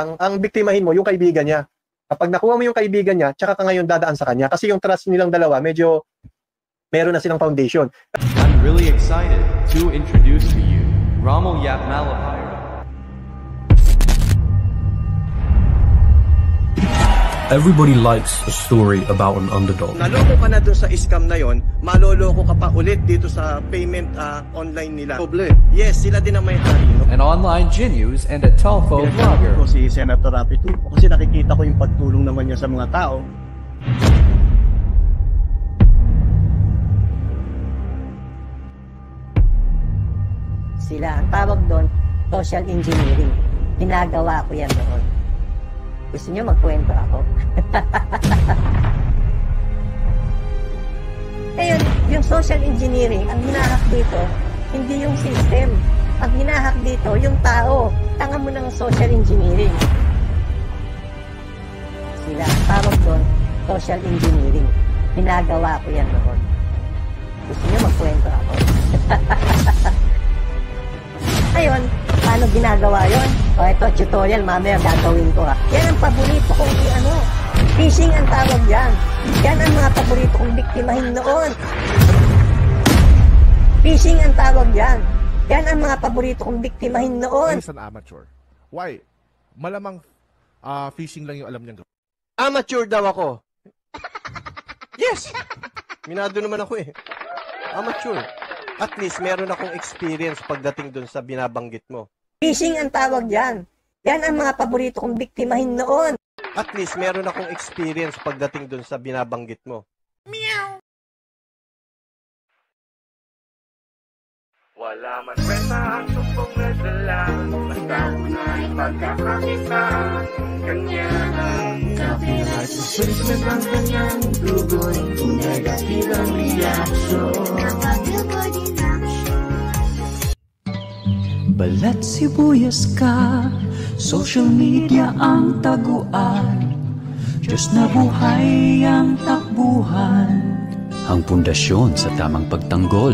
ang biktimahin mo yung kaibigan niya. Kapag nakuha mo yung kaibigan niya, tsaka ka ngayon dadaan sa kanya. Kasi yung trust nilang dalawa, medyo meron na silang foundation. I'm really excited to introduce to you Rommel Yap Malapira. Everybody likes a story about an underdog. Naloko ka na dun sa scam na yon, maloloko ka pa ulit dito sa payment online nila. Doble. Yes, sila din ang may hari. No? An online genius and a telephone vlogger. Ko si Senator Rapi Tulfo kasi nakikita ko yung pagtulong naman niya sa mga tao. Sila, ang tawag doon, social engineering. Pinagawa ko yan doon. Gusto niyo magkwento ako? Ngayon, yung social engineering, ang hinahak dito, hindi yung system. Ang hinahak dito, yung tao. Tanga mo ng social engineering. Sila, ang tawag doon, social engineering. Pinagawa ko yan doon. Gusto niyo magkwento ako? Ngayon, paano ginagawa yon? O ito, tutorial, mamaya gagawin ko ha. Yan ang paborito kong phishing ang tawag yan. Yan ang mga paborito kong biktimahin noon. Phishing ang tawag yan. Yan ang mga paborito kong biktimahin noon. As an amateur. Why? Malamang phishing lang yung alam niyang gawin. Amateur daw ako. Yes! Minado naman ako eh. Amateur. At least meron akong experience pagdating dun sa binabanggit mo. Phishing ang tawag yan. Yan ang mga paborito kong biktimahin noon. At least meron akong experience pagdating dun sa binabanggit mo. Meow! Wala man kwenta ang sumpong nadala, basta unay pagkakakita. Kanya ang copyright infringement ang kanyang tugon, kung negative ang reaction. Balat sibuyas ka, social media ang taguan, Diyos na buhay ang takbuhan. Ang pundasyon sa tamang pagtanggol,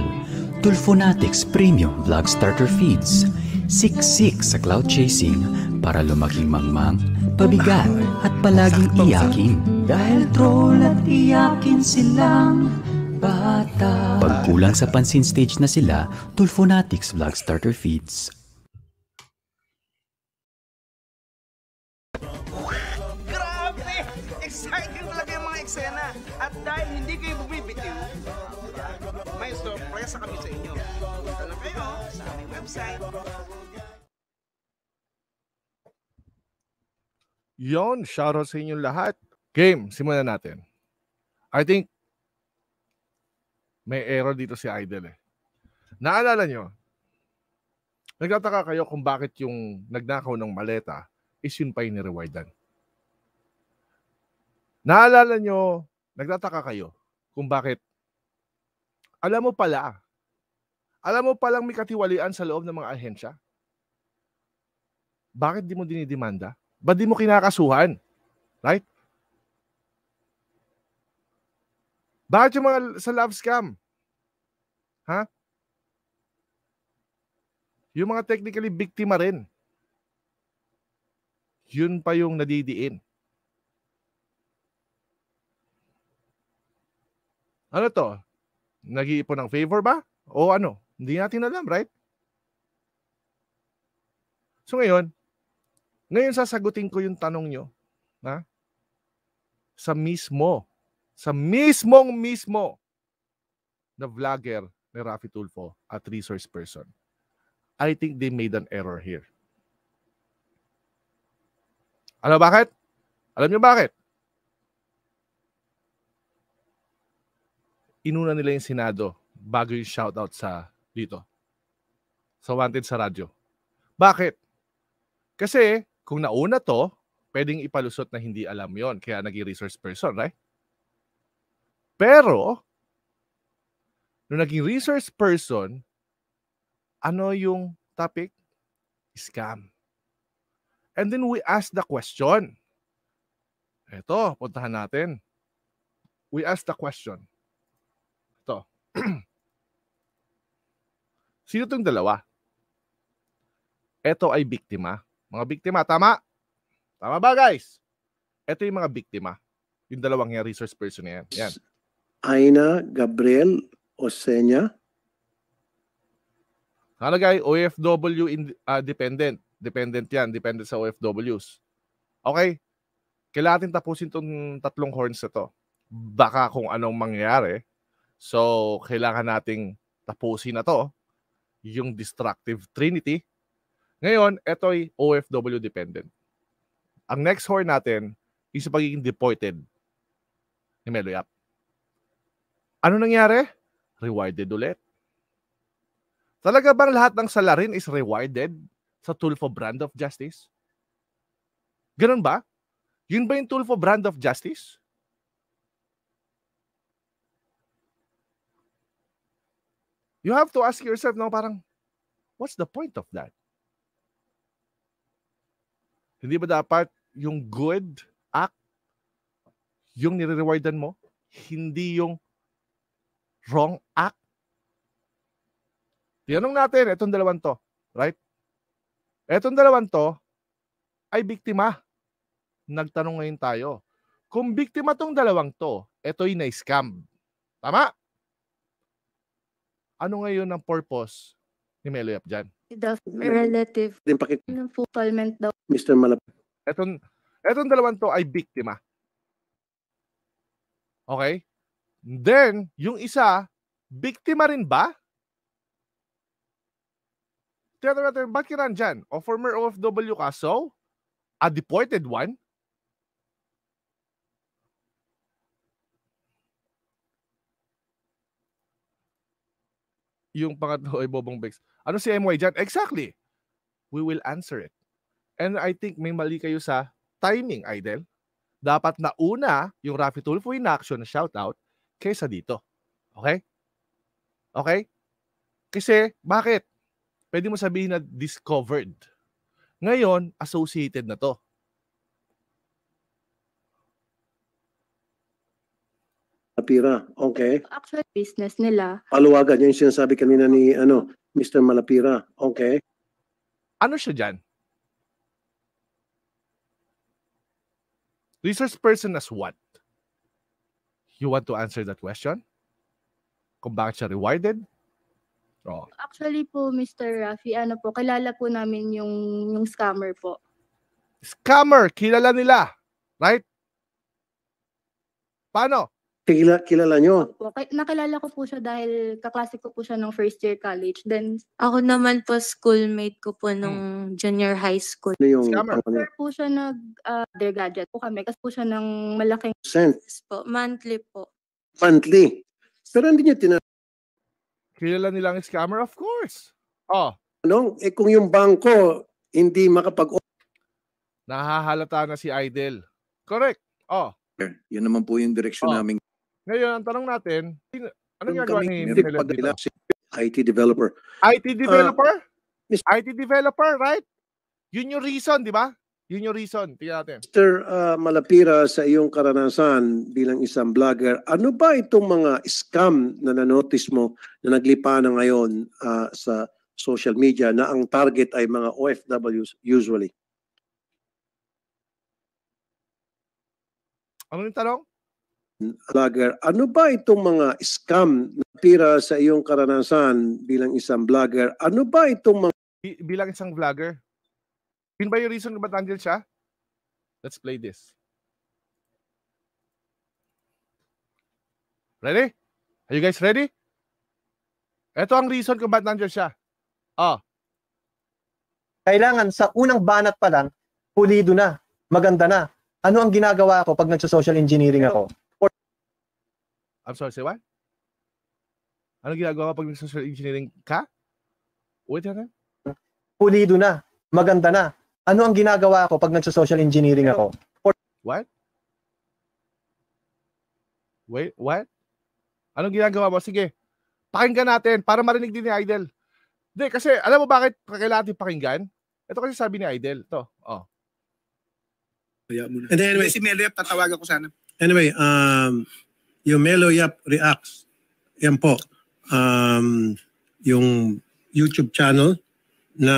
Tulfonatics Premium Vlog Starter Feeds. Siksik sa cloud chasing para lumaking mangmang, pabigat at palaging iyakin. Dahil troll at iyakin silang bata. Pagkulang sa pansin stage na sila, Tulfonatics Vlog Starter Feeds. Grabe! Exciting talaga yung mga eksena. At dahil hindi kayo bumibitiw, may surprise kami sa inyo. Punta lang kayo sa aming website. Yon, shoutout sa inyong lahat. Game, simulan natin. I think may error dito si Idol eh. Naalala nyo, nagtataka kayo kung bakit yung nagnakaw ng maleta is yun pa yung nirewardan. Naalala nyo, nagtataka kayo kung bakit alam mo palang may katiwalian sa loob ng mga ahensya. Bakit di mo dinidemanda? Ba't di mo kinakasuhan? Right? Bakit yung mga sa love scam? Ha? Yung mga technically biktima rin. Yun pa yung nadidiin. Ano to? Nag-iipon ng favor ba? O ano? Hindi natin alam, right? So ngayon sasagutin ko yung tanong nyo. Ha? Sa mismong na vlogger ni Rafi Tulfo at resource person. I think they made an error here. Alam bakit? Alam nyo bakit? Inuna nila yung Senado bago yung shoutout sa dito. Sa Wanted sa radyo. Bakit? Kasi kung nauna to, pwedeng ipalusot na hindi alam yon, kaya naging resource person, right? Pero, nung naging resource person, ano yung topic? Scam. And then we ask the question. Ito, puntahan natin. We ask the question. Ito. Sino itong dalawa? Ito ay biktima. Mga biktima, tama? Tama ba, guys? Ito yung mga biktima. Yung dalawang yan, resource person na yan. Yan. Aina Gabriel Osenya. Nakalagay, OFW dependent. Dependent yan. Dependent sa OFWs. Okay? Kailangan natin tapusin itong tatlong horns na to. Baka kung anong mangyayari. So, kailangan nating tapusin na to. Yung destructive trinity. Ngayon, ito ay OFW dependent. Ang next horn natin is pagiging deported ni Melo Yap. Ano nangyari? Rewarded ulit. Talaga bang lahat ng salarin is rewarded sa Tulfo brand of justice? Ganun ba? Yun ba yung Tulfo brand of justice? You have to ask yourself, no, parang, what's the point of that? Hindi ba dapat yung good act, yung nire-rewardan mo, hindi yung wrong act? Tinanong natin, etong dalawang to, right? Etong dalawang to ay biktima. Nagtanong ngayon tayo. Kung biktima tong dalawang to, eto'y na-scam. Tama? Ano ngayon ang purpose ni Melo Yap dyan? The relative Din pakit ng fulfillment daw. Mr. Malapira. Etong dalawang to ay biktima. Okay? Then, yung isa, biktima rin ba? Tiyatawag natin, ba't ka nandyan? O former OFW ka, so? A deported one? Yung pangatlo ay Bobong Bex. Ano si MY dyan? Exactly. We will answer it. And I think may mali kayo sa timing, Idol. Dapat nauna yung Raffy Tulfo in action na shoutout kaysa dito. Okay? Okay? Kasi, bakit? Pwede mo sabihin na discovered. Ngayon, associated na to. Malapira. Okay. Actual business nila. Paluwagan. Yan yung sinasabi kanina ni Mr. Malapira. Okay. Ano siya dyan? Resource person as what? You want to answer that question? Kung bakit siya rewarded? Oh. Actually po, Mr. Raffy, ano po, kilala po namin yung scammer po. Scammer, kilala nila. Right? Paano? Kilala nyo? Nakilala ko po siya dahil kaklase ko po siya ng first year college. Then, Ako naman po, schoolmate ko po nung junior high school. Ano yung Scammer. after po siya their gadget po kami. Kasi po siya ng malaking cent? Po, monthly po. Monthly. Pero hindi nyo Kilala nilang scammer? Of course. Oh, tinanong, kung yung bangko hindi nahahalata na si Idol. Correct. Oh. Yan naman po yung direksyon namin. Ngayon, ang tanong natin, anong ginagawa ni Hindi Melo pa dito? IT developer. IT developer? IT developer, right? Yun yung reason, di ba? Yun yung reason. Tingnan natin. Mr. Malapira, sa iyong karanasan bilang isang vlogger, ano ba itong mga scam na nanotice mo na naglipa na ngayon sa social media na ang target ay mga OFWs usually? Ano yung tanong? Vlogger, ano ba itong mga scam na pira sa iyong karanasan bilang isang vlogger? Ano ba itong mga Bilang isang vlogger, yun ba yung reason kung ba't nandiyan siya? Let's play this. Ready? Are you guys ready? Ito ang reason kung ba't nandiyan siya. Oh. Kailangan sa unang banat pa lang, pulido na, maganda na. Ano ang ginagawa ko pag nagso-social engineering ako? I'm sorry, say what? Ano ginagawa ko pag nagso-social engineering ka? Wait na. Pulido na, maganda na. Ano ang ginagawa ko pag nagso-social engineering ako? What? Wait, what? Anong ginagawa mo? Sige, pakinggan natin para marinig din ni Idol. Hindi, kasi alam mo bakit kailangan natin pakinggan? Ito kasi sabi ni Idol. Ito, oh. And then anyway, Si Melo Yap, tatawagan ko sana. anyway, yung Melo Yap Reacts, yan po, yung YouTube channel na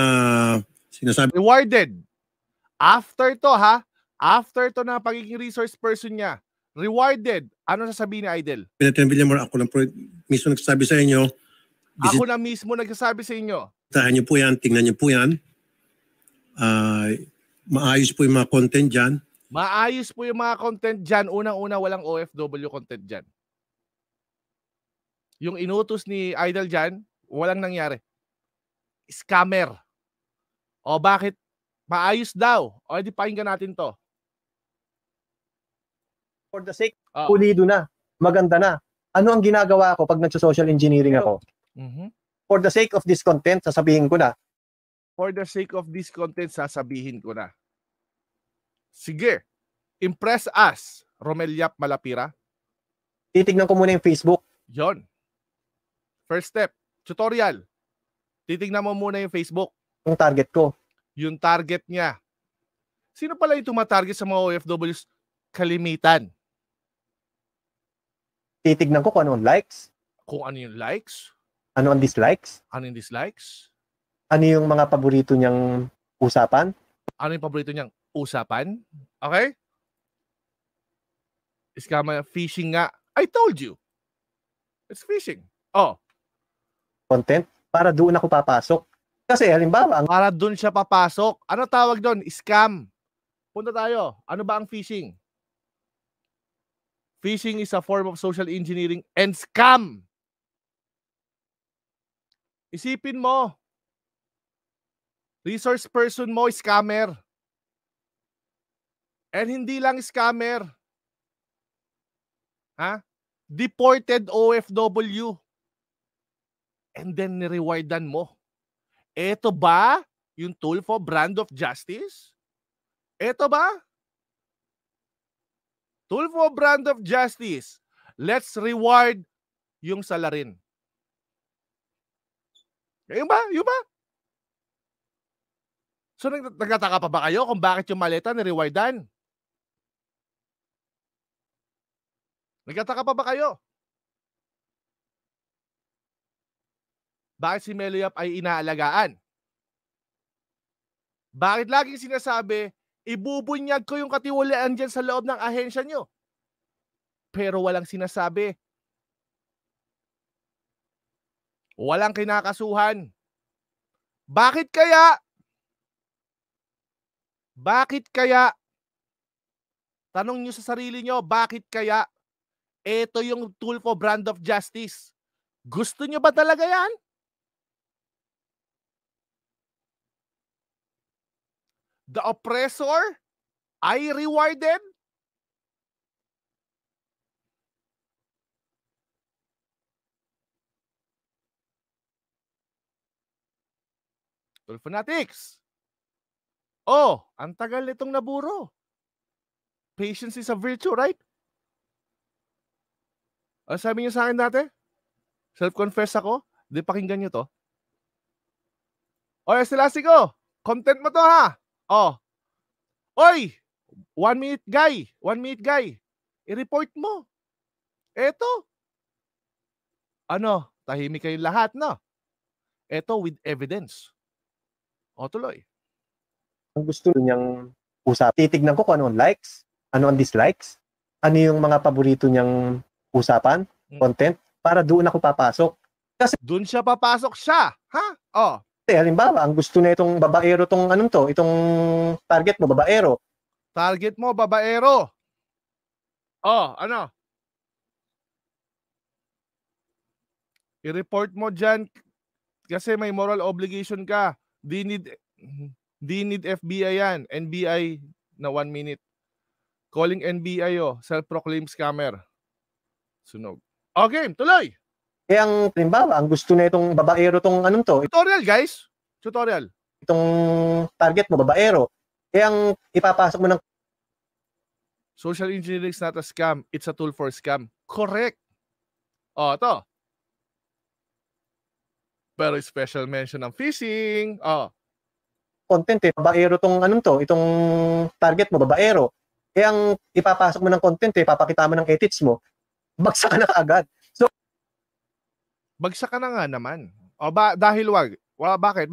sinasabi. Rewarded. After to ha, After to na pagiging resource person niya, rewarded, ano sasabihin ni Idol? Senator Villamor, ako lang po mismo nagsasabi sa inyo, Ako na mismo nagsasabi sa inyo. bisitahin niyo po yan, tingnan niyo po yan. Maayos po yung mga content dyan. Maayos po yung mga content dyan. Unang-una, walang OFW content dyan. Yung inutos ni Idol dyan, walang nangyari. Scammer. O bakit? Maayos daw. O di pakinggan natin to. For the sake, pulido na, maganda na. Ano ang ginagawa ko pag nagso-social engineering ako? For the sake of this content, sasabihin ko na. For the sake of this content, sasabihin ko na. Sige. Impress us, Romel Yap Malapira. Titignan ko muna yung Facebook. Yon. First step, tutorial. Titignan mo muna yung Facebook. Yung target ko. Yung target niya. Sino pala yung tumatarget sa mga OFWs? Kalimitan. Titignan ko kung ano ang likes. Kung ano yung likes. Ano ang dislikes. Ano yung dislikes. Ano yung mga paborito niyang usapan. Ano yung paborito niyang usapan. Okay? Scammer, phishing nga. I told you. It's phishing. Oh. Content. Para doon ako papasok. Kasi halimbawa, para doon siya papasok. Ano tawag doon? Scam. Punta tayo. Ano ba ang phishing? Phishing is a form of social engineering and scam. Isipin mo. Resource person mo, scammer. And hindi lang scammer. Ha? Deported OFW. And then nirewardan mo. Ito ba yung tool for brand of justice? Ito ba? Tool for brand of justice. Let's reward yung salarin. Yung ba? Yung ba? So nagtataka pa ba kayo kung bakit yung maleta ni-rewardan? Nagtataka pa ba kayo? Bakit si Melo Yap ay inaalagaan? Bakit laging sinasabi, ibubunyag ko yung katiwalaan dyan sa loob ng ahensya nyo? Pero walang sinasabi. Walang kinakasuhan. Bakit kaya? Bakit kaya? Tanong nyo sa sarili nyo, bakit kaya? Ito yung tool for brand of justice. Gusto nyo ba talaga yan? The oppressor ay rewarded? Tool fanatics. Oh, ang tagal nitong naburo. Patience is a virtue, right? Ano sabi niyo sa akin dati? Self-confess ako? Di pakinggan niyo to. O, Elastigos, content mo to ha. Oh. Oy! 1 minute guy. 1 minute guy. I-report mo. Eto. Ano? Tahimik kayong lahat, no? Eto with evidence. O, tuloy. Ang gusto niyang usap. Titignan ko kung ano ang likes, ano ang dislikes, ano yung mga paborito niyang usapan, content, para doon ako papasok. Kasi doon siya papasok siya. Ha? Oh. Halimbawa, ang gusto na itong babaero, itong anong to, itong target mo, babaero. Target mo, babaero. Oh, ano? I-report mo dyan kasi may moral obligation ka. Di need FBI yan. NBI na 1 minute. Calling NBI self-proclaimed scammer. Sunog. Okay, tuloy. Kaya ang halimbawa, ang gusto na itong babaero, itong anong to. Tutorial, guys. Tutorial. Itong target mo, babaero. Kaya ang ipapasok mo ng social engineering is not a scam. It's a tool for scam. Correct. Oh, ito. Pero special mention ng phishing. Oh. Content babaero itong anong to, itong target mo, babaero. Kaya ang ipapasok mo ng content papakita mo ng edits mo, bagsak ka na kaagad. So, bagsak ka na nga naman. O dahil wag. Bakit?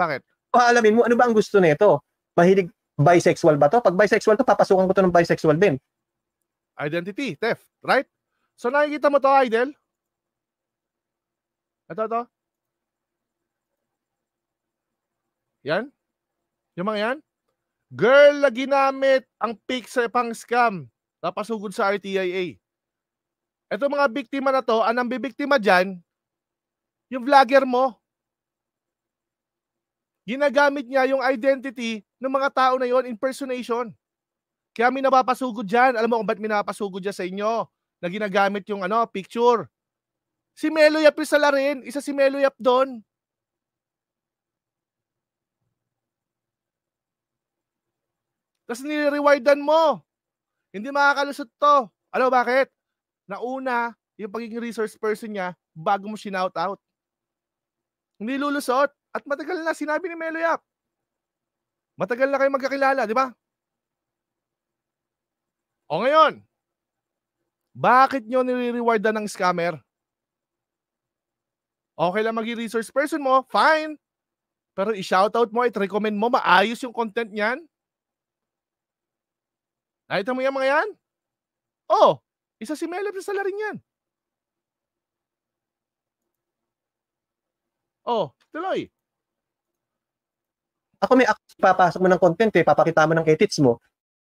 Alamin mo, ano ba ang gusto nito? Mahilig, bisexual ba to? Pag bisexual to, papasukan ko to ng bisexual din. Identity theft, right? So nakikita mo to, Idol? Ito. Yan? Yung mga yan? Girl na ginamit ang pic sa pang scam. Napasugod sa RTIA. Ito mga biktima na to, anong bibiktima dyan? Yung vlogger mo. Ginagamit niya yung identity ng mga tao na yon, impersonation. Kaya may napapasugod dyan. Alam mo kung ba't may napapasugod dyan sa inyo? Na ginagamit yung picture. Si Melo Yap yung salarin. Isa si Melo Yap doon. Tapos nire-rewardan mo. Hindi makakalusot to. Alam mo bakit? Nauna, yung pagiging resource person niya, bago mo shinout out. Hindi lulusot. At matagal na, sinabi ni Melo Yap. Matagal na kayo magkakilala, di ba? O ngayon, bakit nyo nire-rewardan ng scammer? Okay lang maging resource person mo, fine. Pero i-shoutout mo, i-recommend mo, maayos yung content niyan. Nakita mo yung mga yan? Oh, isa si Melo sa salarin yan. Oh, tuloy. Ako may papasok mo ng content papakita mo ng edits mo,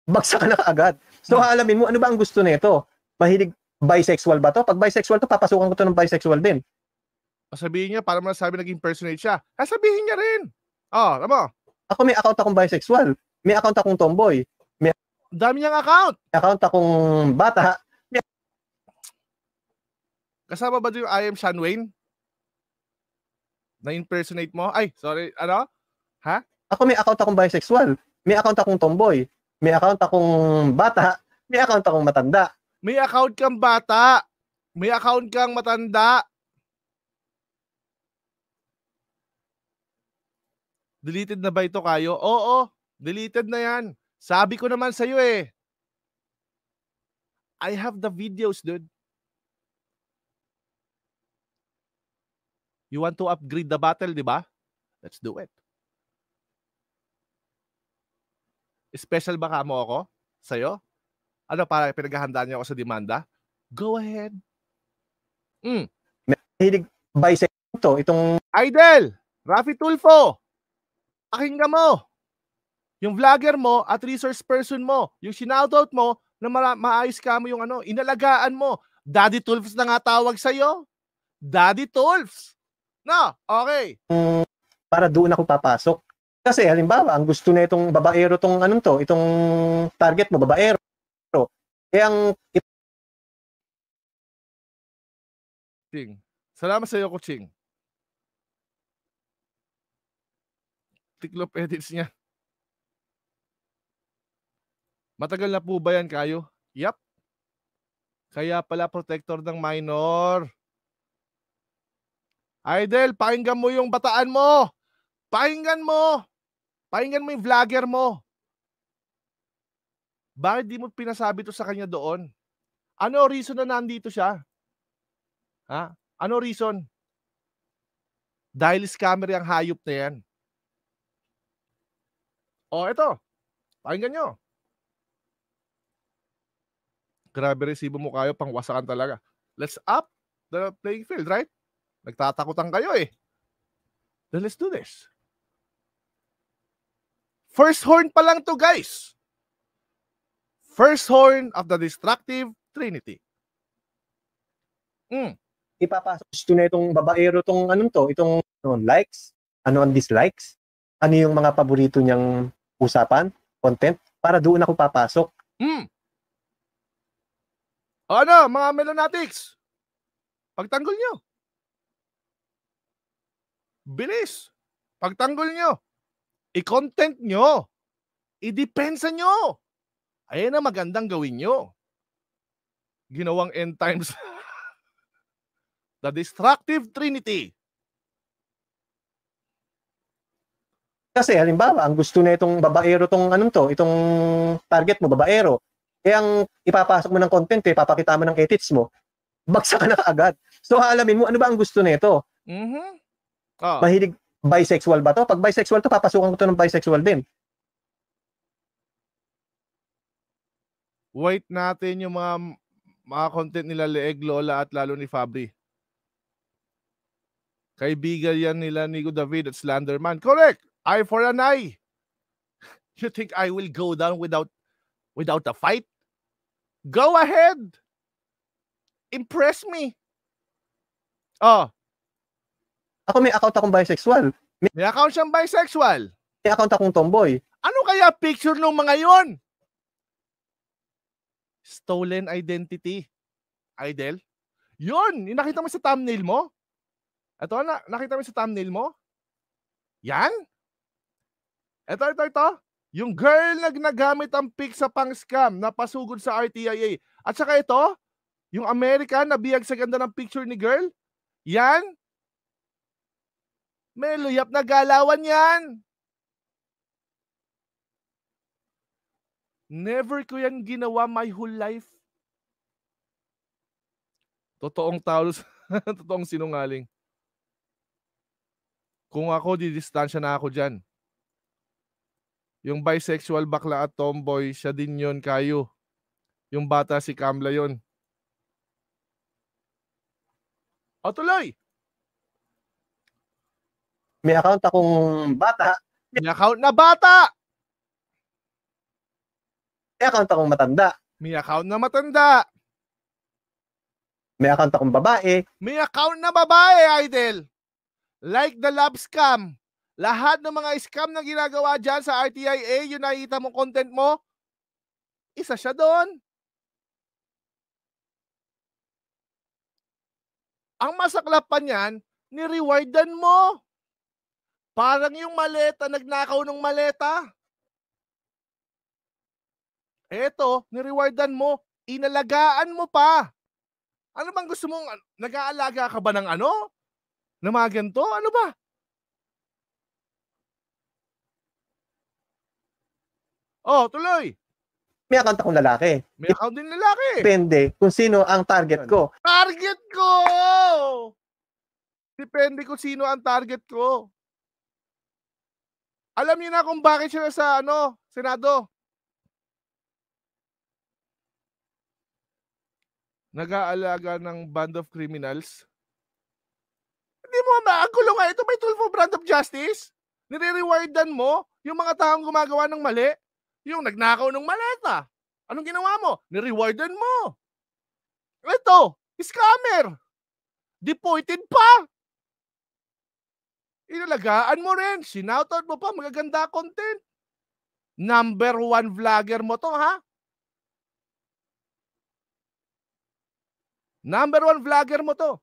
bagsak ka na agad. So alamin mo, ano ba ang gusto nito? Mahilig bisexual ba to? Pag bisexual to, papasukan ko to ng bisexual din. Sabihin niya, para masasabi nag-impersonate siya. Sabihin niya rin. Oh, alam mo? Ako may account akong bisexual. May account akong tomboy. May dami niyang account. Account akong bata. Kasama ba yung I am Sean Wayne? Na-impersonate mo? Ay, sorry, ano? Ha? Ako may account akong bisexual. May account akong tomboy. May account akong bata. May account akong matanda. May account kang bata. May account kang matanda. Deleted na ba ito kayo? Oo, deleted na yan. Sabi ko naman sa'yo I have the videos, dude. You want to upgrade the battle, di ba? Let's do it. Special ba ka mo ako? Sa'yo? Ano, para pinaghahandaan niyo ako sa demanda? Go ahead. Mahilig bisexual to. Itong Idol! Rafi Tulfo! Pakinggan mo! Yung vlogger mo at resource person mo, yung sinoutout mo, na maayos ka mo yung inalagaan mo. Daddy Tulfs na nga tawag sa'yo. Daddy Tulfs! No, okay. Para doon ako papasok. Kasi halimbawa, ang gusto na itong babaero itong itong target mo, babaero. Ang Ching. Salamat sa iyo, Kuching. Tiklop edits niya. Matagal na po ba yan kayo? Yep. Kaya pala protector ng minor. Idol, pakinggan mo yung bataan mo. Pakinggan mo. Pakinggan mo yung vlogger mo. Bakit di mo pinasabi to sa kanya doon? Ano reason na nandito siya? Ha? Ano reason? Dahil scammer yung hayop na yan. O, ito. Pakinggan nyo. Grabe resibo mo kayo, pangwasakan talaga. Let's up the playing field, right? Nagtatakutan kayo Then let's do this. First horn pa lang to, guys. First horn of the destructive trinity. Ipapasok gusto na itong babaero itong itong likes, ang dislikes, ano yung mga paborito niyang usapan, content, para doon ako papasok. Ano, mga Melonatics? Pagtanggol nyo. Bilis. Pagtanggol nyo. I-content nyo. I-depensa nyo. Ayan na magandang gawin nyo. Ginawang end times. The destructive trinity. Kasi halimbawa, ang gusto na itong babaero itong itong target mo, babaero. Ang ipapasok mo ng content papakita mo ng edits mo, bagsak ka na agad. So alamin mo, ano ba ang gusto nito? Mahilig bisexual ba to? Pag bisexual to, papasukan ko to ng bisexual din. Wait natin yung mga content nila Leeg, Lola at lalo ni Fabri. Kaibigan yan nila Nico David at Slenderman. Correct! Eye for an eye. You think I will go down without a fight? Go ahead. Impress me. Oh. Ako may account akong bisexual. May account siyang bisexual. May account akong tomboy. Ano kaya picture ng mga yon? Stolen identity. Idol? Yun! Yung nakita mo sa thumbnail mo? Ito, nakita mo sa thumbnail mo? Yan? Ito. Yung girl na ginagamit ang pic sa pang-scam na pasugod sa RTIA. At saka ito, yung American na biyag sa ganda ng picture ni girl. Yan. May luyap na galawan yan. Never ko yan ginawa my whole life. Totoong tao, totoong sinungaling. Kung ako, didistansya na ako dyan. Yung bisexual bakla at tomboy, siya din yon kayo. Yung bata si Kamla yon. O tuloy! May account akong bata. May account na bata! May account akong matanda. May account na matanda. May account akong babae. May account na babae, Idol. Like the love scam. Lahat ng mga scam na ginagawa dyan sa RTIA, yung nakikita mong content mo, isa siya doon. Ang masaklap pa niyan, ni-rewardan mo. Parang yung maleta, nagnakaw ng maleta. Eto, ni-rewardan mo, inalagaan mo pa. Ano bang gusto mong, nag-aalaga ka ba ng ano? Na mga ganito? Ano ba? Oh, tuloy. May account akong lalaki. May account din lalaki. Depende kung sino ang target ko. Target ko! Depende kung sino ang target ko. Alam niyo na kung bakit siya sa Senado. Nag-aalaga ng band of criminals. Hindi mo maagulo nga. Ito may tool for brand of justice. Nire-rewardan mo yung mga taong gumagawa ng mali. Yung nagnakaw ng maleta. Anong ginawa mo? Ni-rewardan mo. Ito, scammer. Deported pa. Inalagaan mo rin. Sinoutout mo pa. Magaganda content. Number 1 vlogger mo to, ha? Number 1 vlogger mo to.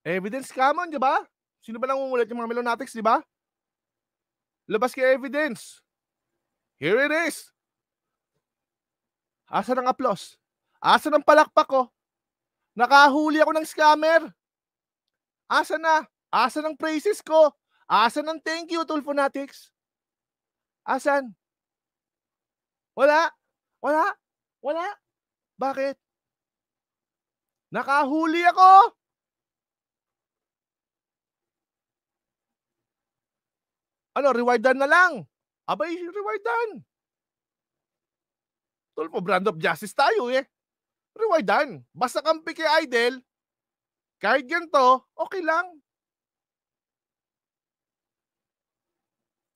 Evidence common, di ba? Sino ba nangungulit yung mga Melonatics, di ba? Labas kay evidence. Here it is. Asa ng applause? Asa ng palakpak ko? Nakahuli ako ng scammer. Asa na? Asa ng praises ko? Asa ng thank you, Tulfonatics? Asan? Wala. Wala. Wala. Bakit? Nakahuli ako. Ano, rewardan na lang. Abay, rewardan. Tulfo, brand of justice tayo eh. Rewardan. Basta kampi kay Idol, kahit ganito, okay lang.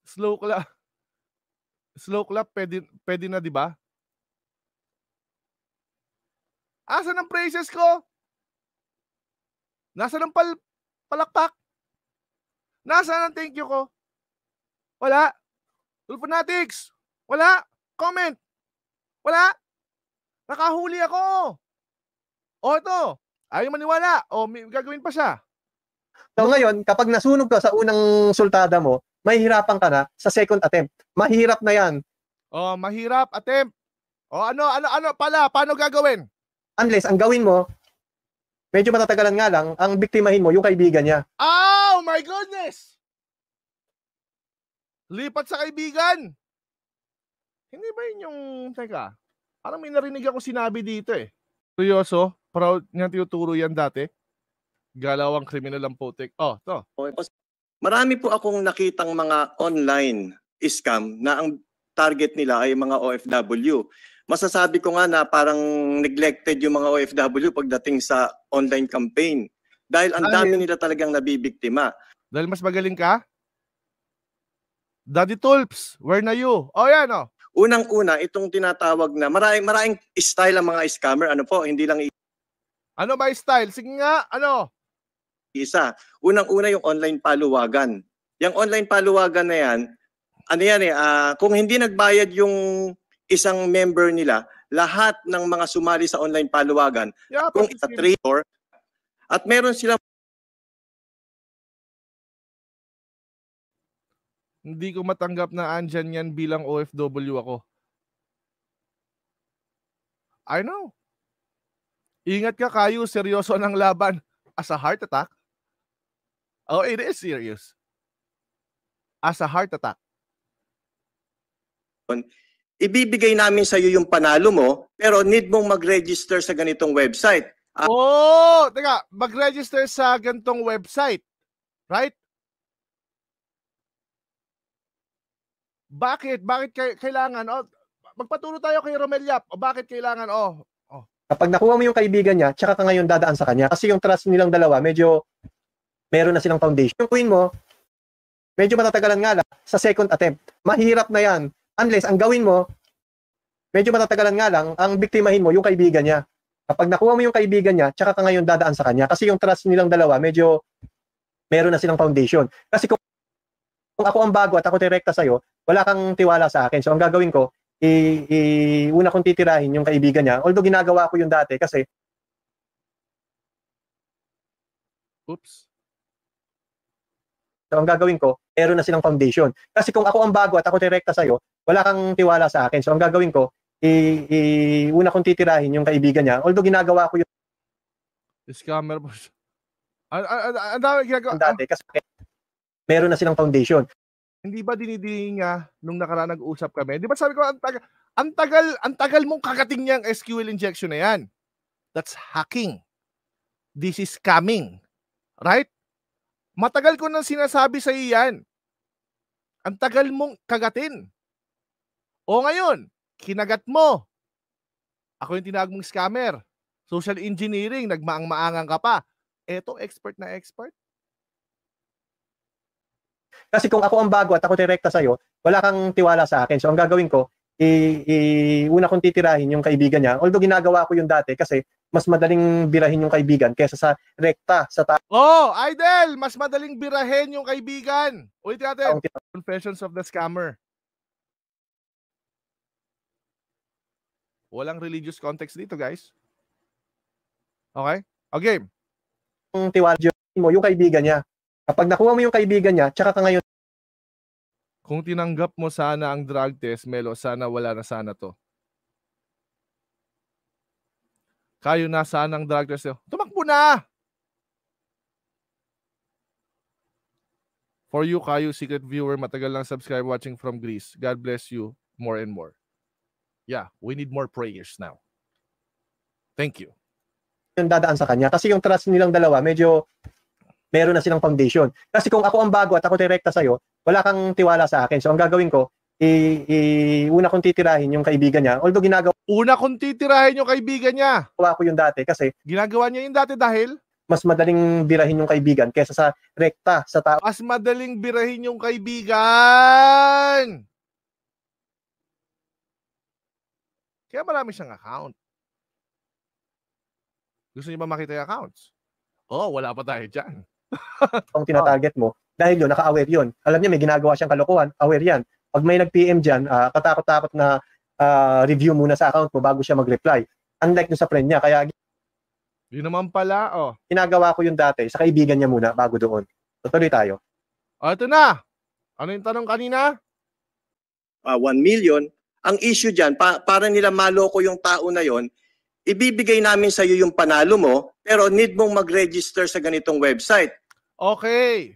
Slow clap, pwede na, di ba? Asa ng praises ko? Nasa ng palakpak? Nasa ng thank you ko? Wala. Tulfonatics. Wala. Comment. Wala. Nakahuli ako. O ito. Ayaw maniwala. O may gagawin pa siya. So ngayon, kapag nasunog ka sa unang sultada mo, mahihirapan ka na sa second attempt. Mahirap na yan. O, mahirap attempt. O ano pala? Paano gagawin? Unless ang gawin mo, medyo matatagalan nga lang, ang biktimahin mo, yung kaibigan niya. Oh my goodness! Lipat sa kaibigan. Hindi ba yun yung, teka, parang may narinig ako sinabi dito eh. Seryoso? Proud nga tinuturo yan dati? Galawang kriminal ang putik. Oh, to. Marami po akong nakitang mga online scam na ang target nila ay mga OFW. Masasabi ko nga na parang neglected yung mga OFW pagdating sa online campaign. Dahil ang dami nila talagang nabibiktima. Dahil mas magaling ka? Daddy Tulps, where na you? Oh, yan, oh. Unang-una, itong tinatawag na maraming style ang mga scammer. Ano po, hindi lang ano ba style? Sige nga, ano? isa. Unang-una yung online paluwagan. Yung online paluwagan na yan, ano yan kung hindi nagbayad yung isang member nila, lahat ng mga sumali sa online paluwagan, kung isa traitor, at meron silang hindi ko matanggap na andyan yan bilang OFW ako. I know. Ingat ka kayo, seryoso ng laban. As a heart attack? Oh, it is serious. As a heart attack. Ibibigay namin sa iyo yung panalo mo, pero need mong mag-register sa ganitong website. Teka, mag-register sa ganitong website. Right? Bakit? Bakit kailangan? Magpaturo tayo kay Romel Yap. Bakit kailangan? Kapag nakuha mo yung kaibigan niya, tsaka ka ngayon dadaan sa kanya. Kasi yung trust nilang dalawa, medyo meron na silang foundation. Yung queen mo, medyo matatagalan nga lang sa second attempt. Mahirap na yan. Unless, ang gawin mo, medyo matatagalan nga lang, ang biktimahin mo, yung kaibigan niya. Kapag nakuha mo yung kaibigan niya, tsaka ka ngayon dadaan sa kanya. Kasi yung trust nilang dalawa, medyo meron na silang foundation. Kasi kung ako ang bago at ako direkta sa'yo, wala kang tiwala sa akin. So, ang gagawin ko, una kong titirahin yung kaibigan niya. Although ginagawa ko yung dati kasi So, ang gagawin ko, meron na silang foundation. Kasi kung ako ang bago at ako direkta sa'yo, wala kang tiwala sa akin. So, ang gagawin ko, una kong titirahin yung kaibigan niya. Although ginagawa ko yung scammer po. Ang dami ginagawa. Dati kasi meron na silang foundation. Hindi ba dinidili niya nung nakaraan nag-usap kami? Di ba sabi ko, ang tagal mong kagating niyang SQL injection na yan. That's hacking. This is scamming. Right? Matagal ko nang sinasabi sa iyo yan. Ang tagal mong kagatin. O ngayon, kinagat mo. Ako yung tinawag mong scammer. Social engineering, nagmaang-maangang ka pa. Eto, expert na expert. Kasi kung ako ang bago at ako direkta sa'yo, wala kang tiwala sa akin. So, ang gagawin ko, una kong titirahin yung kaibigan niya. Although ginagawa ko yung dati kasi mas madaling birahin yung kaibigan kaysa sa rekta, sa tao. Idol! Mas madaling birahin yung kaibigan. Ulit natin. Confessions of the Scammer. Walang religious context dito, guys. Okay? Okay. Yung tiwala mo, yung kaibigan niya. Kapag nakuha mo yung kaibigan niya, tsaka ka ngayon. Kung tinanggap mo sana ang drug test, Melo, sana wala na sana to. Kayo na sana ang drug test. Tumakbo na! For you, Kayo, secret viewer, matagal lang subscribe watching from Greece. God bless you more and more. Yeah, we need more prayers now. Thank you. Yung dadaan sa kanya. Kasi yung trust nilang dalawa, medyo meron na silang foundation. Kasi kung ako ang bago at ako direkta sa'yo, wala kang tiwala sa akin. So, ang gagawin ko, una kong titirahin yung kaibigan niya. Although ginagawa... Una kong titirahin yung kaibigan niya. Gawa ko yung dati kasi... Ginagawa niya yung dati dahil? Mas madaling birahin yung kaibigan kaysa sa rekta, sa tao. Mas madaling birahin yung kaibigan! Kaya marami siyang account. Gusto niyo ba makita yung accounts? Wala pa tayo dyan. Kung tinatarget mo, dahil yun, naka-aware yun. Alam niya, may ginagawa siyang kalokohan, aware yan. Pag may nag-PM dyan, katakot-takot na review muna sa account mo bago siya mag-reply. Unlike dun sa friend niya, kaya... Yun naman pala, Ginagawa ko yung dati, sa kaibigan niya muna, bago doon. Tutuloy tayo. Ito na! Ano yung tanong kanina? 1 million. Ang issue dyan, para nila maloko yung tao na yon, ibibigay namin sa iyo yung panalo mo, pero need mong mag-register sa ganitong website. Okay.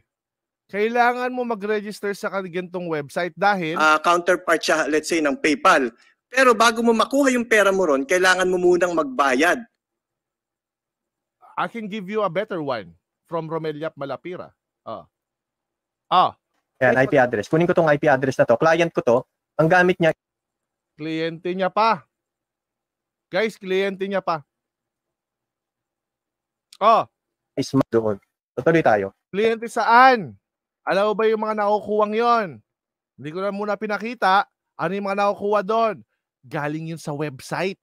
Kailangan mo mag-register sa ganitong website dahil... counterpart siya, let's say, ng PayPal. Pero bago mo makuha yung pera mo ron, kailangan mo munang magbayad. I can give you a better one. from Romeliap Malapira. Yan, IP address. Kunin ko tong IP address na to. Client ko to. Ang gamit niya, Kliyente niya pa. Guys, kliyente niya pa. is doon. Tutuloy tayo. Kliyente saan? Alam mo ba yung mga nakukuwang yon? Hindi ko na muna pinakita. Ano yung mga nakukuha doon? Galing yun sa website.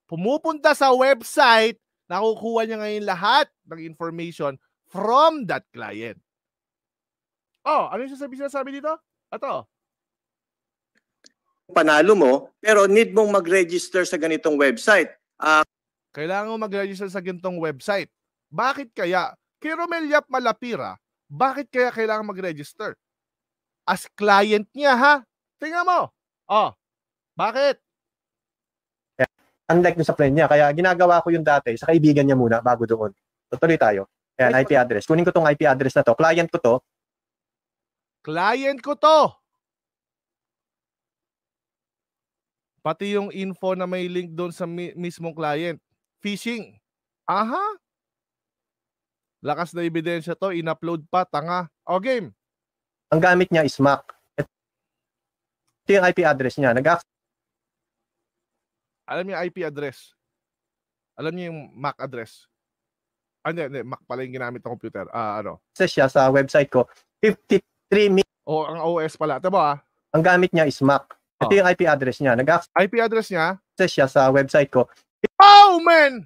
Pumupunta sa website, nakukuha niya ngayon lahat ng information from that client. Ano yung sinasabi dito? Ito. Panalo mo, pero need mong mag-register sa ganitong website. Kailangan mo mag-register sa ganitong website. Bakit kaya? Kay Romeliap Malapira, bakit kaya kailangan mag-register? As client niya, ha? Tingnan mo. Bakit? Unlike dun sa friend niya. Kaya ginagawa ko yung dati sa kaibigan niya muna bago doon. Tutuloy tayo. Yan, IP address. Kunin ko tong IP address na to. Client ko to. Client ko to. Pati yung info na may link doon sa mismong client. Phishing. Aha. Lakas na ebidensya to. In-upload pa. Tanga. Game. Ang gamit niya is Mac. Ito yung IP address niya. Alam niyo yung IP address. Alam niyo yung MAC address. Hindi. MAC pala yung ginamit ng computer. Access siya sa website ko. 53 minutes. Ang OS pala. Ito ba? Ang gamit niya is Mac. Ito yung IP address niya. IP address niya? Access siya sa website ko. Man!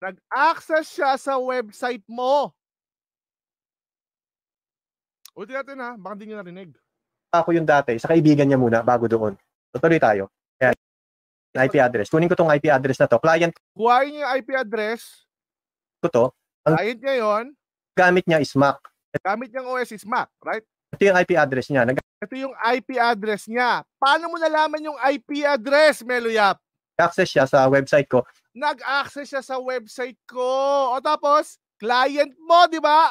Nag-access siya sa website mo. Ulitin natin, ha? Baka hindi nyo narinig. Ako yung dati sa kaibigan niya muna bago doon. Tutuloy tayo. Yan. IP address. Kunin ko tong IP address na to. Client Kuhain niyo yung IP address. ko to. Ang Client niya yon. gamit niya is Mac. Gamit niyang OS is Mac, right? Ito yung IP address niya. Ito yung IP address niya. Paano mo nalaman yung IP address, Meloyap? Access siya sa website ko. Nag-access siya sa website ko. Tapos, client mo, di ba?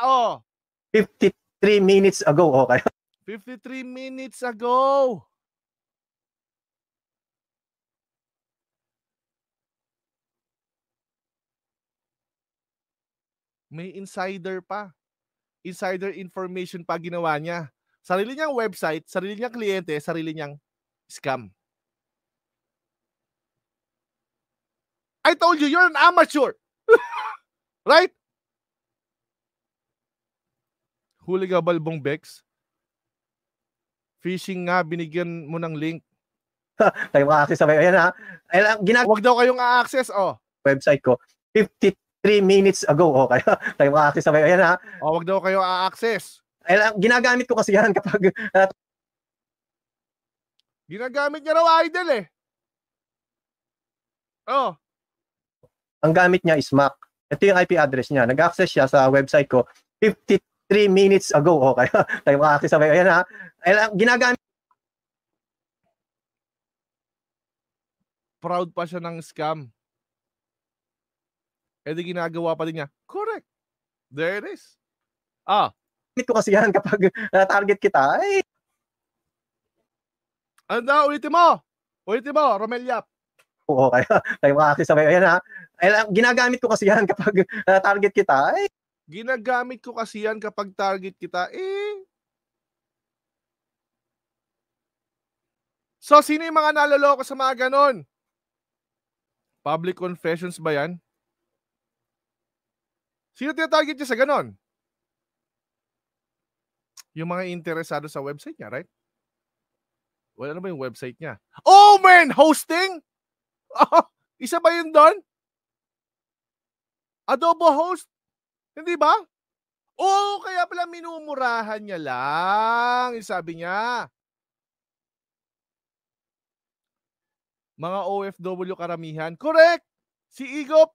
53 minutes ago. Okay. 53 minutes ago. May insider pa. Insider information pa ginawa niya. Sarili niyang website, sarili niyang kliyente, sarili niyang scam. I told you, you're an amateur. Right? Huli ka, Balbong Bex. Phishing nga, binigyan mo ng link. Tayo ma-access sabay. Ayan ha. Huwag daw kayong a-access. Website ko. 53 minutes ago. Okay. Tayo ma-access sabay. Ayan ha. Huwag daw kayong a-access. Ginagamit ko kasi yan kapag ginagamit niya raw idol eh. Ang gamit niya is Mac. Ito yung IP address niya. Nag-access siya sa website ko 53 minutes ago. Okay. Tayo ma-access sabay. Ayan ha. Ginagamit. Proud pa siya ng scam. Di ginagawa pa din niya. Correct. There it is. Gamit ko kasi yan kapag target kita. Ulitin mo. Romeliap. Okay. Tayo ma-access sabay. Ayan ha. Ginagamit ko kasi yan kapag target kita. Ginagamit ko kasi yan kapag target kita. So, sino yung mga naloloko sa mga ganon? Public confessions ba yan? Sino tinatarget niya sa ganon? Yung mga interesado sa website niya, right? Wala na ba yung website niya? Hosting? Isa ba yun doon? Adobo host? Hindi ba? Kaya pala minumurahan niya lang. Sabi niya. Mga OFW karamihan. Correct! Si Igop.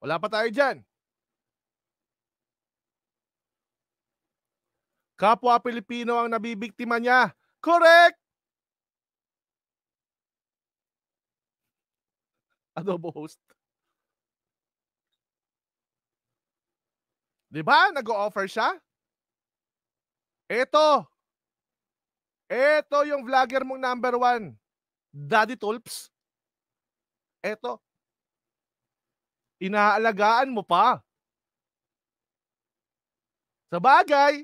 Wala pa tayo dyan. Kapwa Pilipino ang nabibiktima niya. Correct! Adobo host. Diba? Nag-o-offer siya? Ito yung vlogger mong number 1. Daddy Tulps. Eto. Inaalagaan mo pa. Sa bagay,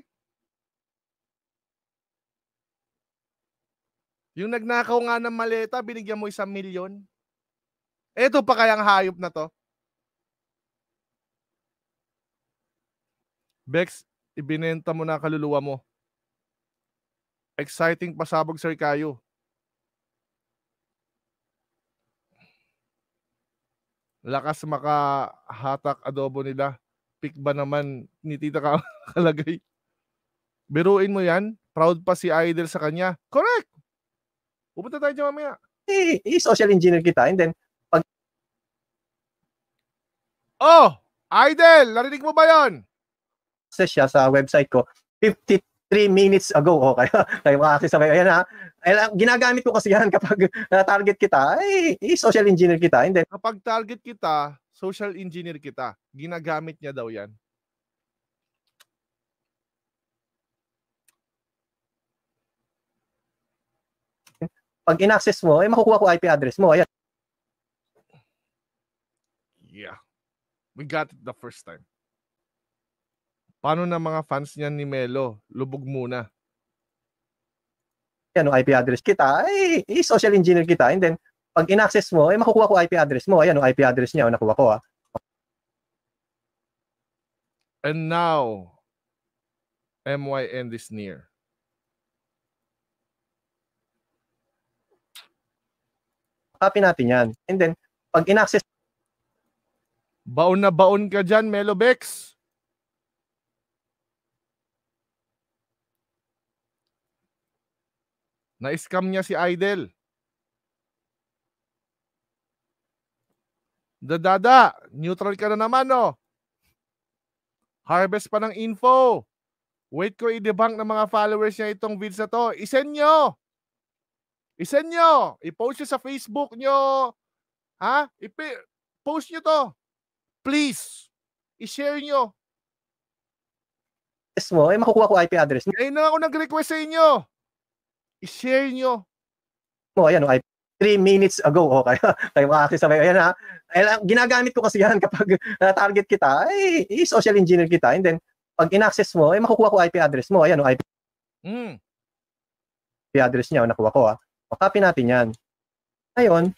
yung nagnakaw nga ng maleta, binigyan mo 1 milyon. Eto pa kayang hayop na to. Bex, ibinenta mo na kaluluwa mo. Exciting pasabog, Sir Kayo. Lakas makahatak adobo nila. Pick ba naman ni Tita Kalagay? Biruin mo yan. Proud pa si Idol sa kanya. Correct! Pupunta tayo dyan mamaya. I-social engineer kita and then pag... Oh! Idol! Narinig mo ba yon? Access siya sa website ko 53 minutes ago. Oh, kayo maka-access sa ayan ha. Ginagamit ko kasi yan kapag target kita, i-social engineer kita and then kapag target kita, social engineer kita. Ginagamit niya daw yan. pag in-access mo, makukuha ko IP address mo. Ayan. Yeah. We got it the first time. Paano na mga fans niyan ni Melo? Lubog muna. Ayan, IP address kita, i-social engineer kita and then pag in-access mo, makukuha ko IP address mo. Ayan, IP address niya, nakuha ko ha. And now, MYN is near. Copy natin yan. And then, pag in-access... Baon na baon ka dyan, Melo Bex. Na-scam niya si Idol. Dadada, neutral ka na naman, no? Harvest pa ng info. Wait ko i-debunk ng mga followers niya itong videos na to. I-send nyo. I-send nyo. I-post nyo sa Facebook nyo. Ha? I-post nyo to. Please. I-share nyo. mo, makukuha ko IP address. Ngayon na ako nag-request sa inyo. I-share nyo. Mo, ayan, 3 minutes ago. Oh, kayo maka-access sa ayan ha. Ginagamit ko kasi yan kapag target kita, i-social engineer kita. And then, pag in-access mo, makukuha ko IP address mo. Ayan, IP address niya, nakuha ko ha. Copy natin yan. Ngayon,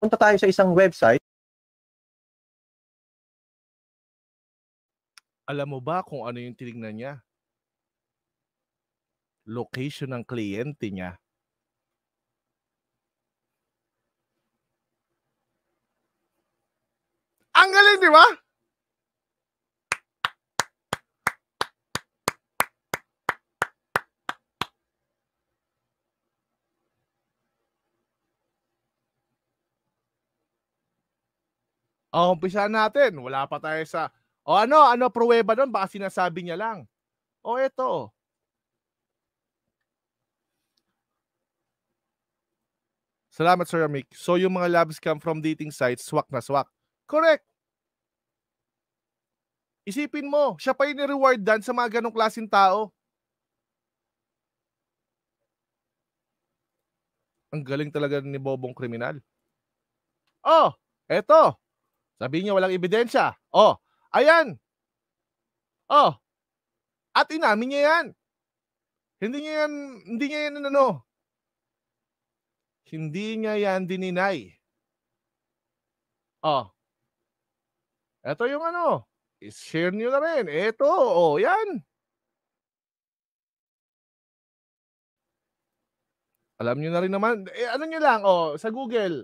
punta tayo sa isang website. Alam mo ba kung ano yung tinignan niya? Location ng kliyente niya. Ang galing, di ba? Umpisa natin. Wala pa tayo sa... ano pruweba doon? Baka sinasabi niya lang. Eto. Salamat, Sir Amik. So, yung mga love scam from dating sites, swak na swak. Correct. Isipin mo, siya pa yung ni-reward dan sa mga ganong klaseng tao. Ang galing talaga ni Bobong kriminal. Eto. Sabi niya walang ebidensya. Ayan. At inamin niya yan. Hindi niya yan dininay. Ito yung share niyo na rin. Ito, yan. Alam niyo na rin naman. Ano niyo lang, sa Google,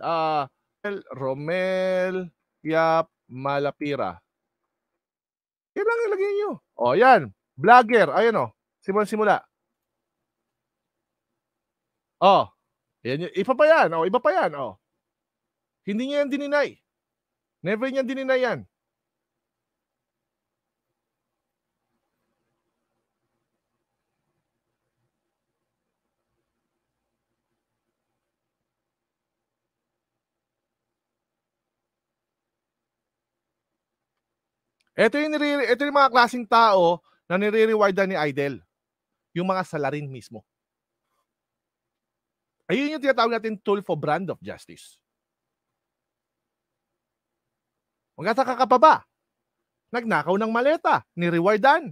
Romel Yap Malapira. Yan lang ilagay niyo. Yan. Vlogger. Ayan, simula. Yan, iba pa yan. Iba pa yan. Hindi niya yan dininay. Never niya dininay yan. Ito yung mga klaseng tao na nire-rewardan ni Idol. Yung mga salarin mismo. Ayun yung tinatawag natin tool for brand of justice. Magtataka ka pa ba? Nagnakaw ng maleta, ni-rewardan.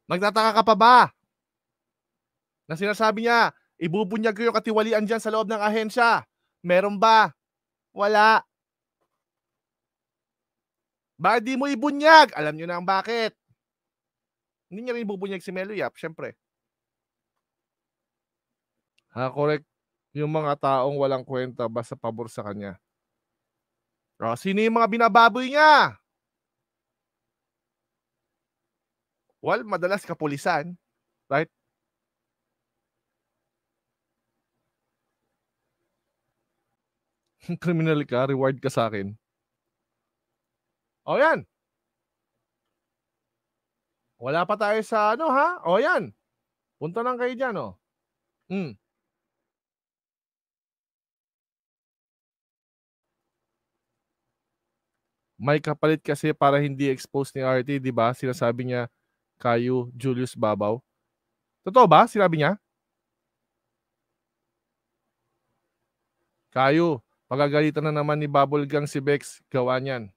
Magtataka ka pa ba? Na sinasabi niya, ibubunyag ko yung katiwalian dyan sa loob ng ahensya. Meron ba? Wala. Bakit di mo ibunyag? Alam niyo na ang bakit. Hindi niya rin ibubunyag si Melo Yap, syempre. Correct. Yung mga taong walang kwenta basta pabor sa kanya. Sino yung mga binababoy niya? Well, madalas kapulisan. Right? Criminal ka, reward ka sa akin. O yan. Wala pa tayo sa ano ha? O yan. Punta lang kayo dyan o. May kapalit kasi para hindi expose ni RT, di ba? Sinasabi niya, Caio Julius Babaw. Totoo ba? Sinabi niya? Caio, pagagalitan na naman ni Bubble Gang si Bex, gawa niyan.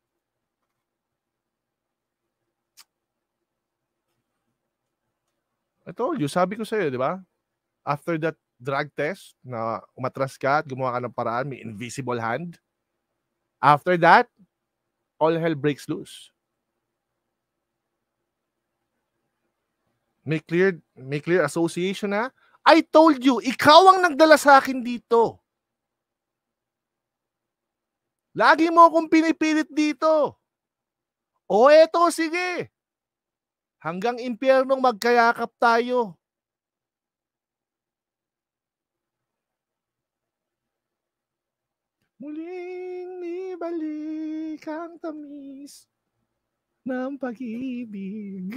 I told you, sabi ko sa'yo, di ba? After that drug test, na umatras ka at gumawa ka ng paraan, may invisible hand. After that, all hell breaks loose. May clear association na. I told you, ikaw ang nagdala sa akin dito. Lagi mo akong pinipilit dito. O eto, sige. Hanggang impyernong magkayakap tayo. Muling ibalik ang tamis ng pag-ibig.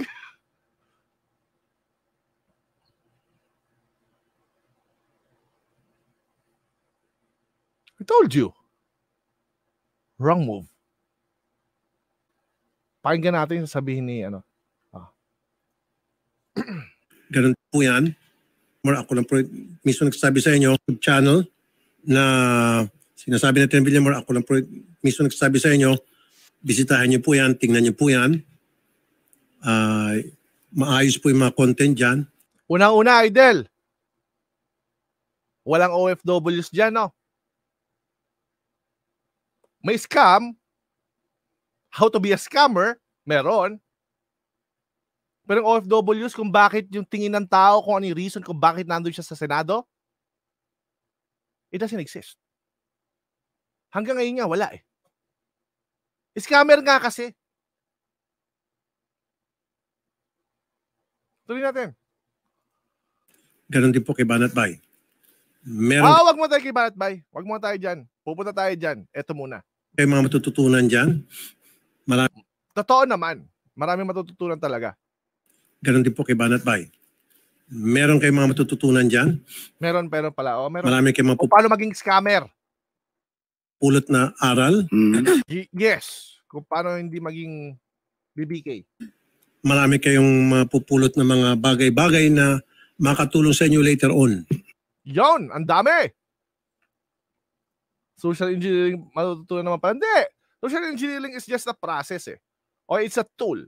I told you. Wrong move. Pakinggan natin yung sabihin ni ano. Ganun po yan. Ako lang po mismo nagsasabi sa inyo, channel na sinasabi natin Villamor, ako lang po mismo nagsasabi sa inyo, bisitahin niyo po yan, tingnan niyo po yan. Maayos po yung mga content dyan. Unang-una, Idel. Walang OFWs dyan, no? May scam. How to be a scammer, meron. Pero yung OFWs, kung bakit yung tingin ng tao, kung ano yung reason kung bakit nandun siya sa Senado, it doesn't exist. Hanggang ngayon nga, wala eh. Scammer nga kasi. Tuloy natin. Ganon din po kay Banat Bay. Meron wag mo tayo kay Banat Bay. Wag mo tayo dyan. Pupunta tayo dyan. Eto muna. May mga matututunan dyan. Marami. Totoo naman. Maraming matututunan talaga. Ganon din po kay Banat Bay. Meron kayong mga matututunan dyan. Meron pala. Meron. Marami kayong mga paano maging scammer. Pulot na aral. Yes. Kung paano hindi maging BBK. Marami kayong mapupulot na mga bagay-bagay na makatulong sa inyo later on. Yon, ang dami. Social engineering, matutunan naman pala. Hindi. Social engineering is just a process eh. Or it's a tool.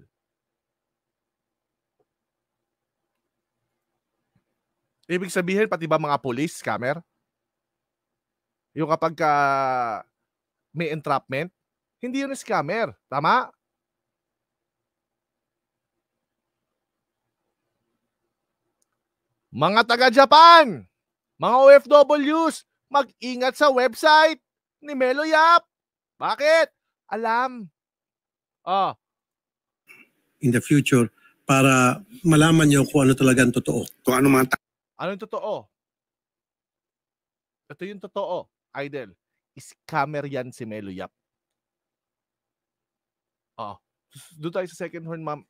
Ibig sabihin, pati ba mga police, scammer? Yung kapag may entrapment, hindi yun scammer. Tama? Mga taga-Japan, mga OFWs, mag-ingat sa website ni Melo Yap. Bakit? Alam. In the future, para malaman nyo kung ano talaga ang totoo. Kung ano mga ano yung totoo? Ito yung totoo, Idol. Scammer yan si Melo Yap. Doon tayo sa second horn, ma'am.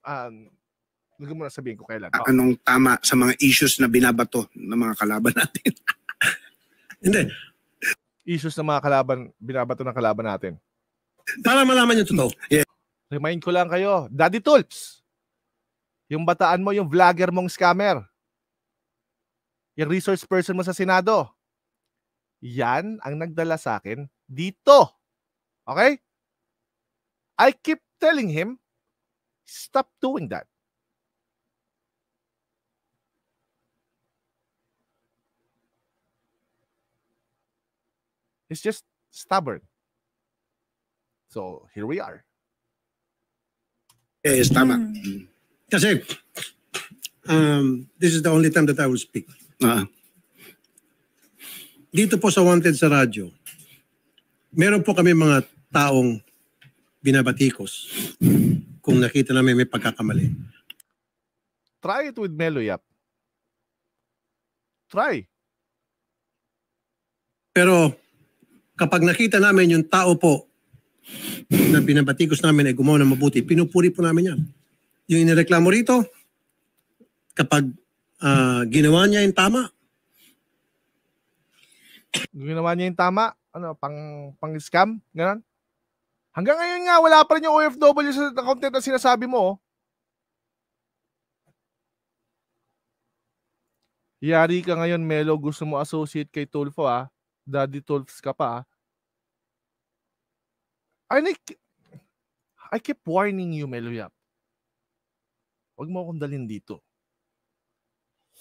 Huwag mo na sabihin ko kailan. Anong tama sa mga issues na binabato ng mga kalaban natin? Hindi. Issues ng mga kalaban, binabato ng kalaban natin. Para malaman yung totoo. Yeah. Remind ko lang kayo, Daddy Tulps. Yung bataan mo, yung vlogger mong scammer. Yung resource person mo sa Senado. Yan ang nagdala sa akin dito. Okay? I keep telling him, stop doing that. He's just stubborn. So, here we are. Yes, tama. Kasi, this is the only time that I will speak. Dito po sa Wanted sa radyo, meron po kami mga taong binabatikos kung nakita namin may pagkakamali. Try it with Melo Yap. Try. Pero kapag nakita namin yung tao po na binabatikos namin ay gumawa ng mabuti, pinupuri po namin yan. Yung inireklamo rito, kapag ginawa niya yung tama. Ginawa niya yung tama, ano, pang-scam, gano'n. Hanggang ngayon nga, wala pa rin yung OFW sa content na sinasabi mo. Yari ka ngayon, Melo, gusto mo associate kay Tulfo, Daddy Tulfs ka pa, I keep warning you, Melo Yap. Huwag mo akong dalhin dito.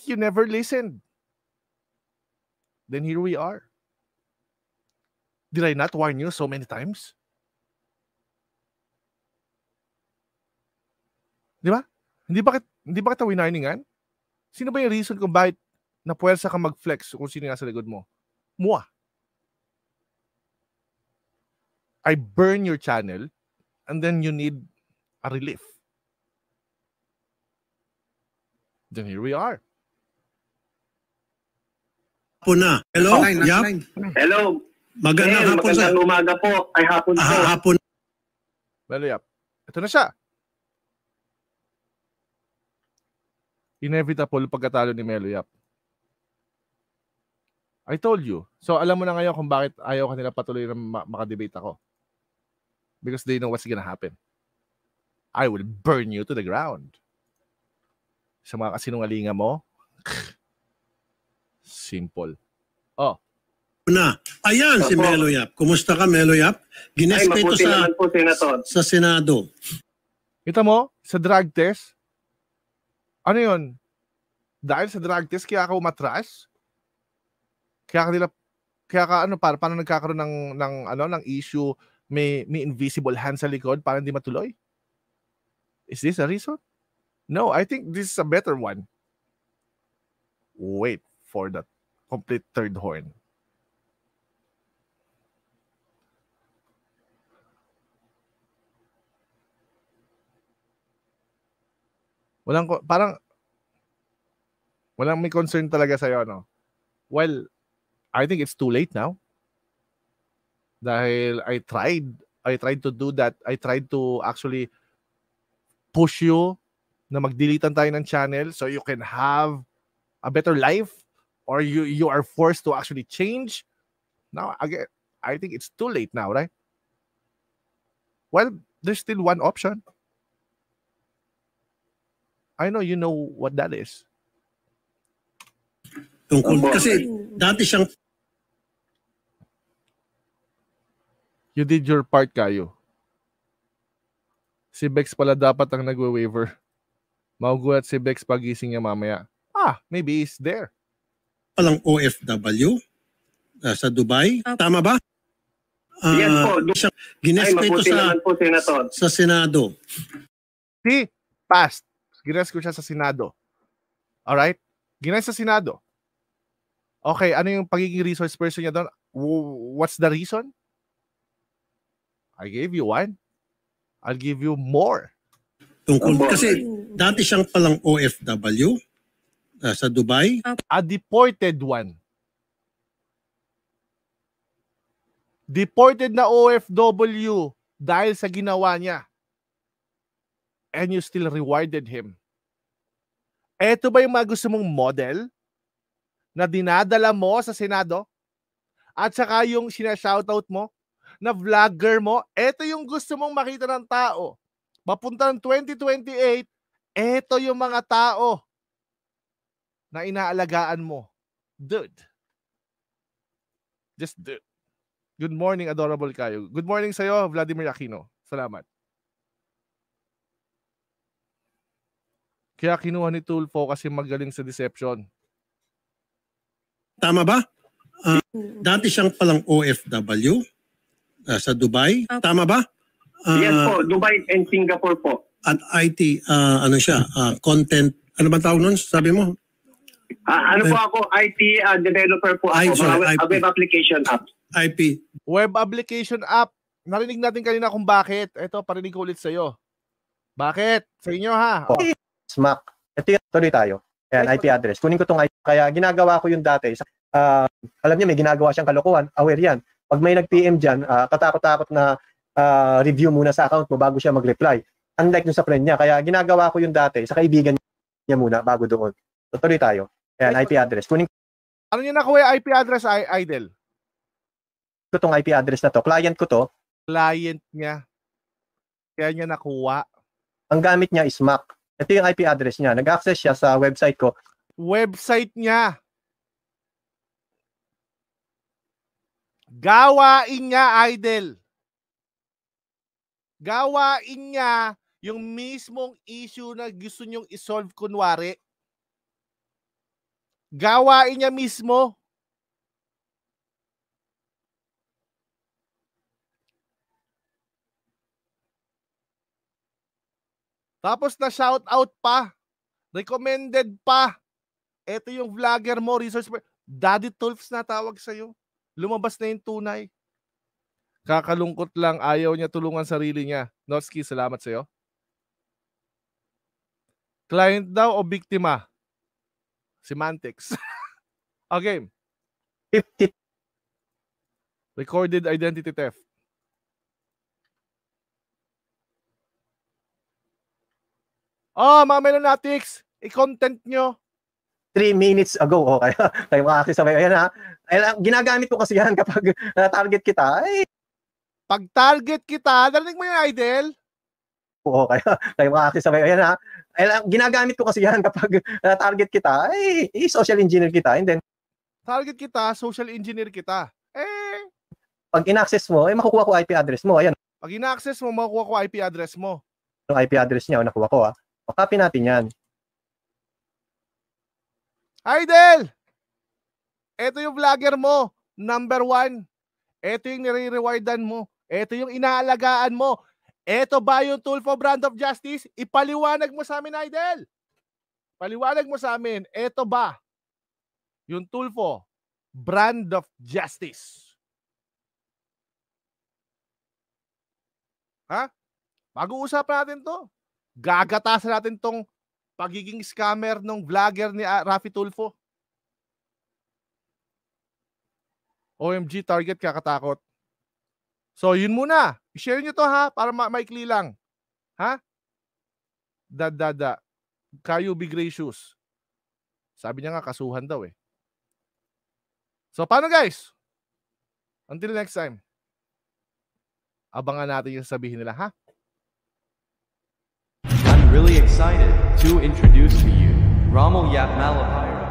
You never listened. Then here we are. Did I not warn you so many times? Di ba? Hindi ba kita winarningan? Sino ba yung reason kung bakit napuwersa ka mag-flex kung sino nasa likod mo? Mua. I burn your channel and then you need a relief. Then here we are. Puna. Hello? Yap? Hello. Magandang hapon, sir. Magandang umaga po. Ay, hapon po. Hapon. Melo Yap. Ito na siya. Inevitable pagkatalo ni Melo Yap. I told you. So alam mo na ngayon kung bakit ayaw kanila patuloy na makadebate ako. Because they know what's gonna happen. I will burn you to the ground. Sa mga kasinungalingan mo, simple. Oh. Na. Ayan si Melo Yap. Kumusta ka, Melo Yap? Ginest ito sa Senado. Kita mo, sa drug test, ano yun? Dahil sa drug test, kaya ka umatras? Kaya paano nagkakaroon ng issue, may invisible hand sa likod para hindi matuloy? Is this a reason? No, I think this is a better one. Wait for the complete third horn. Walang may concern talaga sa'yo, no? Well, I think it's too late now. Dahil I tried to do that. I tried to actually push you na mag-deletean tayo ng channel so you can have a better life or you are forced to actually change. Now, again, I think it's too late now, right? Well, there's still one option. I know you know what that is. Kasi dati siyang... You did your part, Kayo. Si Bex pala dapat ang nagwe-waiver. Magugulat si Bex pagising niya mamaya. Maybe he's there. Palang OFW sa Dubai. Tama ba? Yes po. Gines ko ito sa Senado. Past. Gines ko siya sa Senado. Alright? Gines sa Senado. Okay, ano yung pagiging resource person niya doon? What's the reason? I gave you one. I'll give you more. Kasi dati siyang palang OFW sa Dubai. A deported one. Deported na OFW dahil sa ginawa niya. And you still rewarded him. Eto ba yung mga gusto mong model na dinadala mo sa Senado? At saka yung sinashoutout mo na vlogger mo, eto yung gusto mong makita ng tao. Mapunta ng 2028, eto yung mga tao na inaalagaan mo. Dude. Just dude. Good morning, adorable kayo. Good morning sa'yo, Vladimir Aquino. Salamat. Kaya kinuha ni Tulfo kasi magaling sa deception. Tama ba? Dati siyang palang OFW sa Dubai. Tama ba? Yes po, Dubai and Singapore po. At IT, ano siya, content, ano ba tawag nun? Sabi mo? Ano po ako, IT developer po ako, web application app. IP. Web application app. Narinig natin kanina kung bakit. Ito, parinig ko ulit sa'yo. Bakit? Sa inyo ha? SMAC. Ito yung tuloy tayo. Ayan, IP address. Kunin ko itong IP. Kaya ginagawa ko yung dati. Alam niya, may ginagawa siyang kalokohan. Aware yan. Pag may nag-PM dyan, katakot-takot na review muna sa account mo bago siya mag-reply. Unlike dun sa friend niya. Kaya ginagawa ko yung dati sa kaibigan niya muna bago doon. So, tuloy tayo. Ayan, IP address. Kunin ano niya nakuha yung IP address, Idol? ko itong IP address na to. Client ko to. Client niya. Kaya niya nakuha. Ang gamit niya is Mac. Ito yung IP address niya. Nag-access siya sa website ko. Website niya. Gawain niya, Idol. Gawain niya yung mismong issue na gusto niyong isolve kunwari. Gawain niya mismo. Tapos na shout out pa. Recommended pa. Ito yung vlogger mo, resource. Daddy Tulfs na tawag sa'yo. Lumabas na yung tunay. Kakalungkot lang, ayaw niya tulungan sarili niya. Notsky, salamat sa'yo. Client daw o biktima? Semantics. Okay. 50. Recorded identity theft. Oh, mga Melonatics, i-content nyo. 3 minutes ago. Okay. Kayo makakasabay. Ayan ha. Ayan, ginagamit ko kasi yan kapag target kita. Ay. Pag target kita, narinig mo yung Idol? Oo, kayo makakasabay. Ayan ha. Ayan, ginagamit ko kasi yan kapag target kita. Ay, social engineer kita. And then, target kita, social engineer kita. Pag in-access mo, makukuha ko IP address mo. Ayan. Pag in-access mo, makukuha ko IP address mo. Yung IP address niya, nakuha ko ha. Copy natin yan. Idol! Ito yung vlogger mo. Number 1. Ito yung nire-rewardan mo. Ito yung inaalagaan mo. Ito ba yung Tulfo Brand of Justice? Ipaliwanag mo sa amin, Idol. Paliwanag mo sa amin. Ito ba yung Tulfo Brand of Justice? Ha? Pag-uusapan natin to. Gagatasan natin tong pagiging scammer ng vlogger ni Rafi Tulfo. OMG, target kakatakot. So, yun muna. I-share nyo to ha, para maikli lang. Ha? Kayo be gracious. Sabi niya nga, kasuhan daw eh. So, paano guys? Until next time. Abangan natin yung sabihin nila, ha? I'm really excited to introduce to you Rommel Yap Malapira.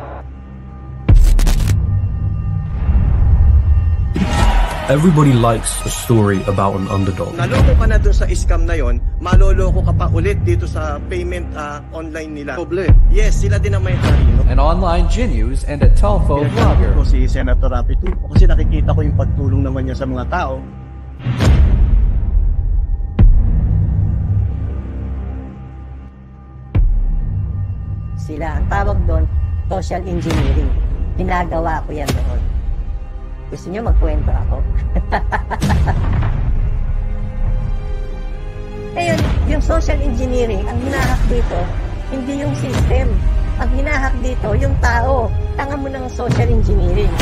Everybody likes a story about an underdog. Naloko ka na dun sa scam na yon, maloloko ka pa ulit dito sa payment online nila. Yes, sila din ang may hari. No? An online genius and a Tulfo vlogger. Ko si Senator Rafi Tulfo kasi nakikita ko yung pagtulong naman niya sa mga tao. Sila, ang tawag doon, social engineering. Ginagawa ko yan doon. Gusto niyo magkwento ako? Ngayon, yung social engineering, ang hinahak dito, hindi yung system. Ang hinahak dito, yung tao. Tanga mo ng social engineering.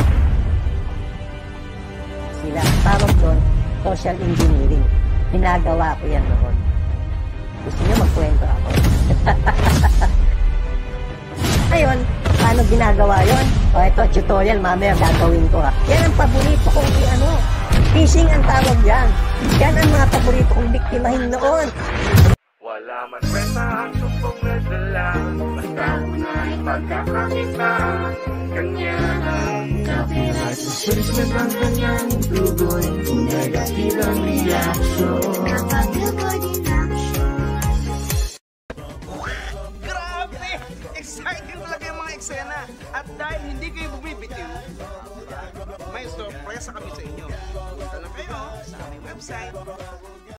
Sila, ang tawag doon, social engineering. Ginagawa ko yan doon. Gusto niyo magkwento ako? Ngayon, paano ginagawa yon? O ito, tutorial, mamaya gagawin ko ha. Yan ang paborito kong phishing ang tawag yan. Yan ang mga paborito kong biktimahin noon. Wala man kwenta ang sumpong nadala, basta unay pagkakakita. Kanya ang copyright infringement ang kanyang tugon. Grabe! Exciting talaga yung mga eksena. At dahil hindi kayo bumibitiw, may sorpresa kami sa inyo. Punta lang kayo sa aming website